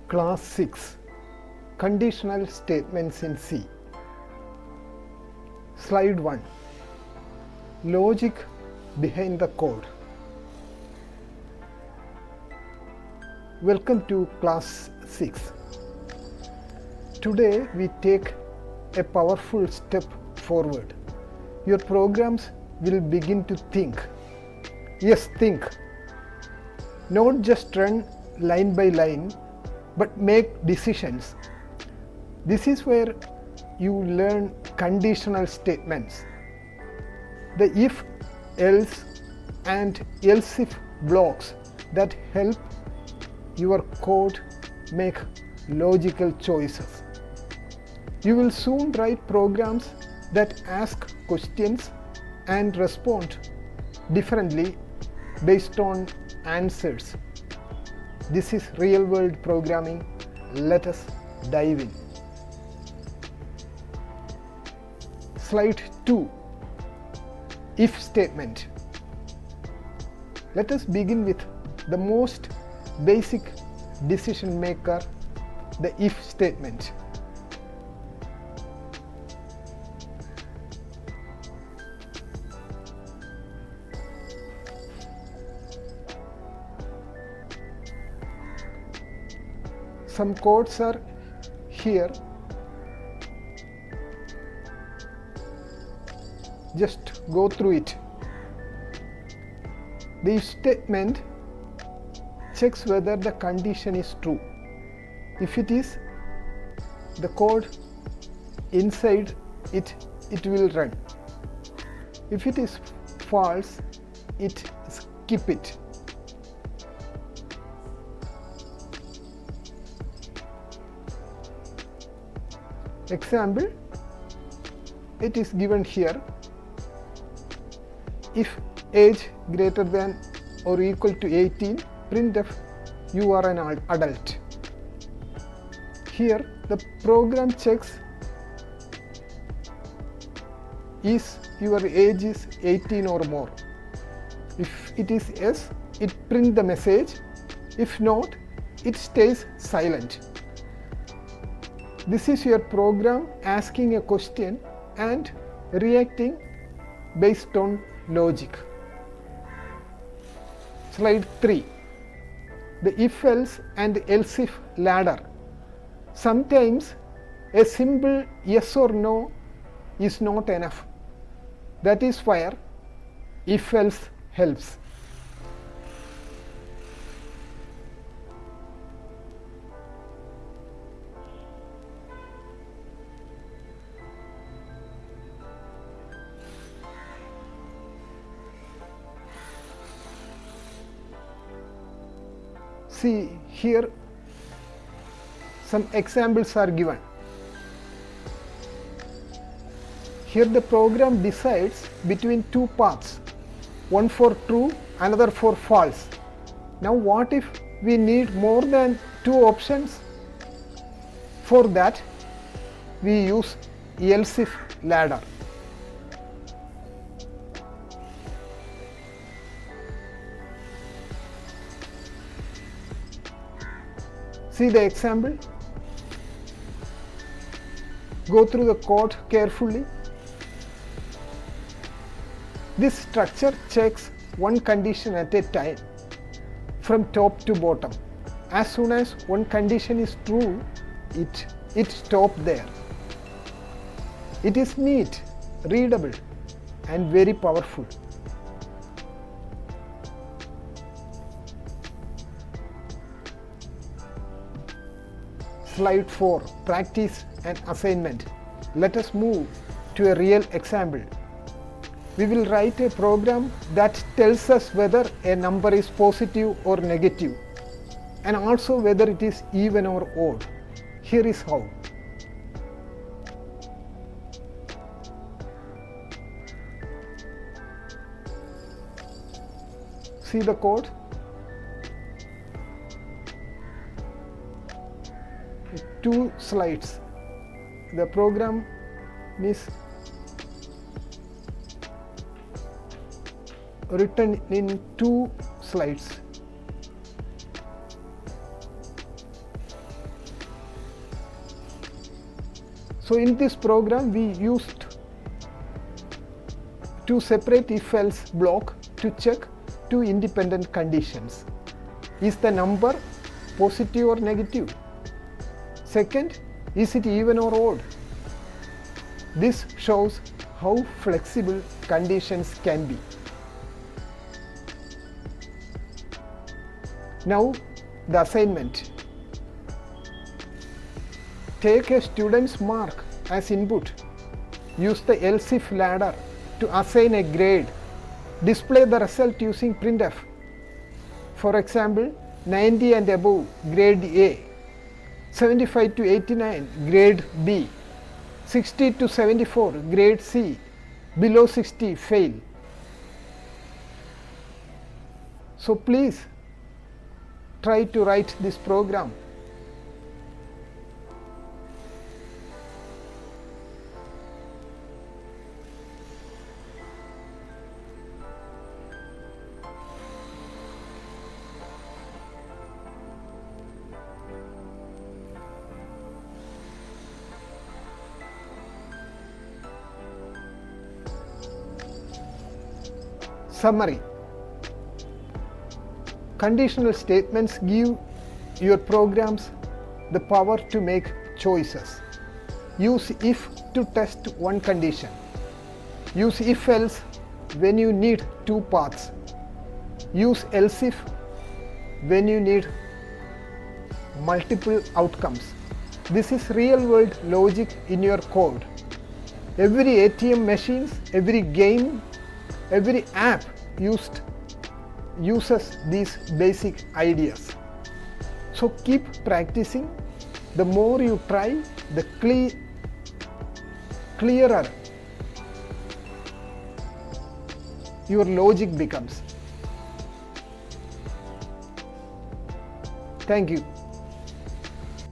Class 6 Conditional Statements in C. Slide 1 Logic behind the code. Welcome to Class 6. Today we take a powerful step forward. Your programs will begin to think. Yes, think. Not just run line by line, but make decisions. This is where you learn conditional statements. The if, else, and else if blocks that help your code make logical choices. You will soon write programs that ask questions and respond differently based on answers. This is real-world programming. Let us dive in. Slide 2 If statement. Let us begin with the most basic decision maker, the if statement. Some codes are here. Just go through it. The if statement checks whether the condition is true. If it is, the code inside it will run. If it is false, it skip it. Example, it is given here. If age greater than or equal to 18, printf you are an adult. Here the program checks is your age is 18 or more. If it is yes, it prints the message. If not, it stays silent. This is your program asking a question and reacting based on logic. Slide 3 The if else and else if ladder. Sometimes a simple yes or no is not enough. That is where if else helps. See here, some examples are given. Here the program decides between two paths, one for true, another for false. Now what if we need more than two options? For that we use else if ladder. See the example. Go through the code carefully. This structure checks one condition at a time from top to bottom. As soon as one condition is true, it stops there. It is neat, readable, and very powerful. Slide 4 Practice and assignment. Let us move to a real example. We will write a program that tells us whether a number is positive or negative, and also whether it is even or odd. Here is how. See the code. Two slides. The program is written in two slides. So in this program we used two separate if-else block to check two independent conditions. Is the number positive or negative? Second, is it even or odd? This shows how flexible conditions can be. Now the assignment. Take a student's mark as input. Use the else if ladder to assign a grade. Display the result using printf. For example, 90 and above grade A, 75 to 89 grade B, 60 to 74 grade C, below 60 fail. So please try to write this program. Summary. Conditional statements give your programs the power to make choices. Use if to test one condition. Use if else when you need two paths. Use else if when you need multiple outcomes. This is real world logic in your code. Every ATM machines, every game, every app uses these basic ideas. So keep practicing. The more you try, the clearer your logic becomes. Thank you.